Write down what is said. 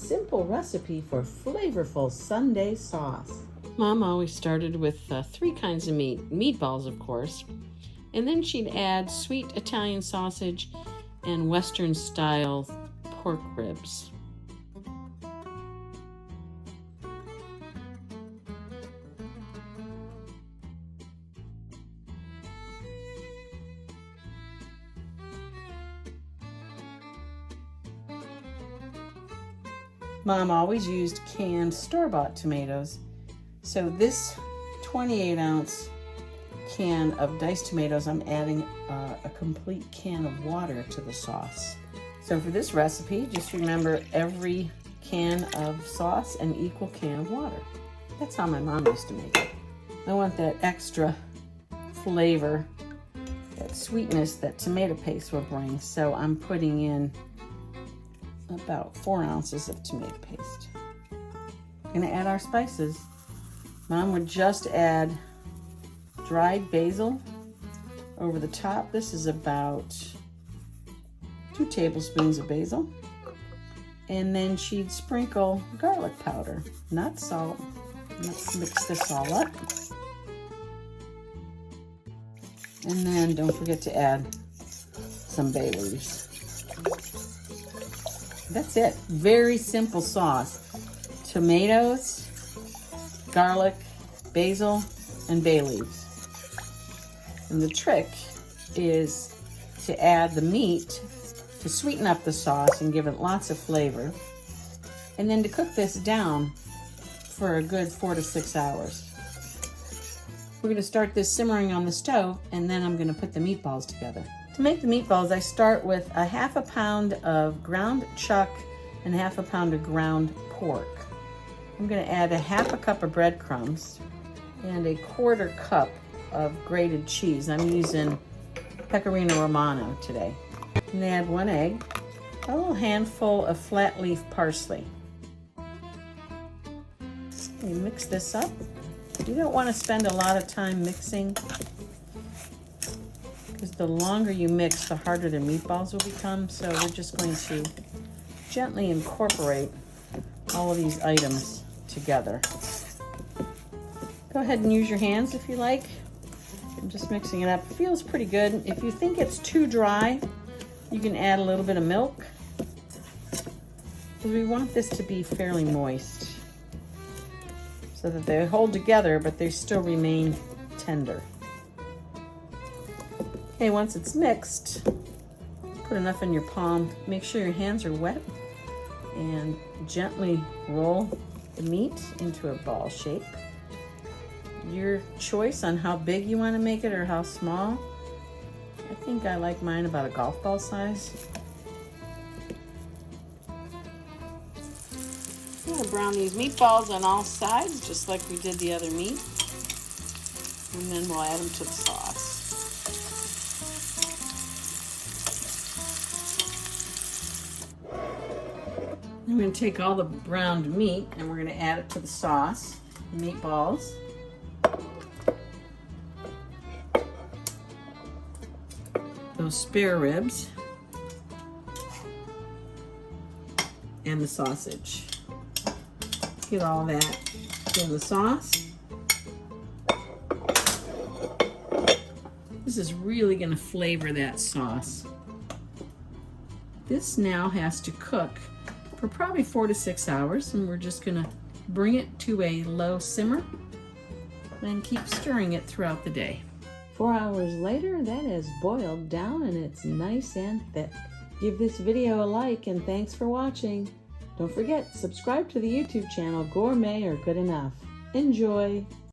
simple recipe for flavorful Sunday sauce. Mom always started with 3 kinds of meat. Meatballs, of course. And then she'd add sweet Italian sausage and Western-style pork ribs. Mom always used canned store-bought tomatoes. So this 28-ounce can of diced tomatoes, I'm adding a complete can of water to the sauce. So for this recipe, just remember every can of sauce an equal can of water. That's how my mom used to make it. I want that extra flavor, that sweetness that tomato paste will bring. So I'm putting in about 4 ounces of tomato paste. Gonna add our spices. Mom would just add dried basil over the top. This is about 2 tablespoons of basil. And then she'd sprinkle garlic powder, not salt. Let's mix this all up. And then don't forget to add some bay leaves. That's it. Very simple sauce. Tomatoes, garlic, basil, and bay leaves. And the trick is to add the meat to sweeten up the sauce and give it lots of flavor. And then to cook this down for a good 4 to 6 hours. We're going to start this simmering on the stove, and then I'm going to put the meatballs together. To make the meatballs, I start with a 1/2 pound of ground chuck and 1/2 pound of ground pork. I'm going to add a 1/2 cup of breadcrumbs and a 1/4 cup of grated cheese. I'm using Pecorino Romano today. And add 1 egg, a little handful of flat leaf parsley. You mix this up. You don't want to spend a lot of time mixing, because the longer you mix, the harder the meatballs will become. So we're just going to gently incorporate all of these items together. Go ahead and use your hands if you like. I'm just mixing it up. It feels pretty good. If you think it's too dry, you can add a little bit of milk, because we want this to be fairly moist so that they hold together, but they still remain tender. Okay, once it's mixed, put enough in your palm. Make sure your hands are wet and gently roll the meat into a ball shape. Your choice on how big you want to make it or how small. I think I like mine about a golf ball size. I'm going to brown these meatballs on all sides, just like we did the other meat. And then we'll add them to the sauce. I'm going to take all the browned meat and we're going to add it to the sauce, the meatballs. Those spare ribs and the sausage. Get all that in the sauce. This is really going to flavor that sauce. This now has to cook for probably 4 to 6 hours, and we're just going to bring it to a low simmer and keep stirring it throughout the day. 4 hours later, that has boiled down and it's nice and thick. Give this video a like and thanks for watching. Don't forget, subscribe to the YouTube channel Gourmet or Good Enough. Enjoy!